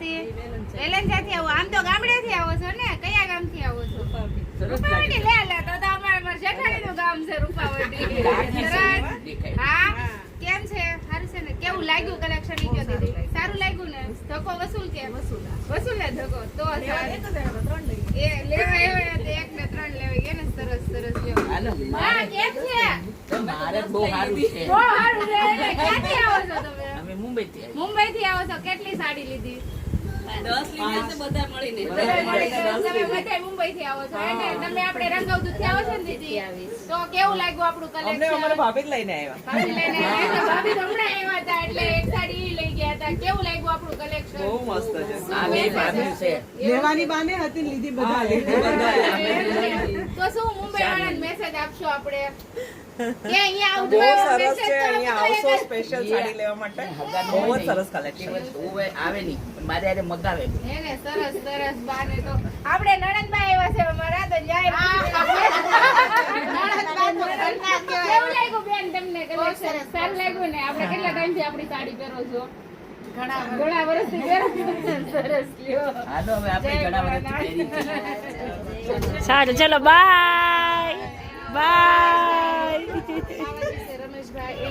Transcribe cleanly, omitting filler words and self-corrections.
પછી વેલંજાથી આવો. આમ તો ગામડેથી આવો છો ને? કયા ગામથી આવો છો? રૂપાવટી. લે તો અમારા જેઠાણીનું ગામ છે રૂપાવટી. હા, કેમ છે? સારું છે ને? કેવું લાગ્યું કલેક્શન? ઈ કયો દીદી. સારું લાગ્યું ને? ધક્કો વસૂલ કે વસૂલ ને ધક્કો તો એ લેવા આવ્યા તો 1 ને 3 લેવા ગયા ને. સરસ સરસ લ્યો. હા, કેમ છે? મારે બહુ સારું છે. બહુ સારું છે. ક્યાંથી આવો છો તમે? અમે મુંબઈથી આવ્યા. મુંબઈથી આવો છો. કેટલી સાડી લીધી? 10 લીધા છે બધા મળીને. તમે બધા મુંબઈથી આવો છો એટલે તમે આપણે રંગવદૂતથી આવો છો ને દીદી? તો કેવું લાગ્યું આપણું કલેક્શન? ભાભી જ લઈને આવ્યા. ભાભી લઈને આવ્યા હતા. ભાભી તો હમણાં આવ્યા હતા એટલે એક સાડી ઈ લઈ ગયા હતા. કેવું લાગ્યું આપણું કલેક્શન? બહુ મસ્ત છે. આ બે ભાભી છે. લેવાની બાને હતી લીધી બધા. તો શું મુંબઈ વાળાને મેસેજ આપશો આપણે કે અહીંયા આવજો? બહુ એવો સરસ message છે. તો અહીંયા મૂકો આવશો એક જ. સ્પેશિયલ સાડી લેવા માટે. હગાનો બહુ જ હોય સરસ ને. કલેક્શન. હોય આવે નહીં પણ મારે હારે મગાવે. હે ને? સરસ સરસ. બાને તો આપણે નણંદબા આવ્યા છે અમારા તો જાય. કેવું લાગ્યું બેન તમને કલેક્શન? સારું લાગ્યું ને? આપણે કેટલા ટાઈમથી આપણી સાડી પહેરો છો? ઘણા વર્ષથી પહેરો છો. સરસ લ્યો. હાલો હવે આપણે ઘણા વર્ષથી પહેરી છે. સારું ચલો બાય બાય. રમેશભાઈ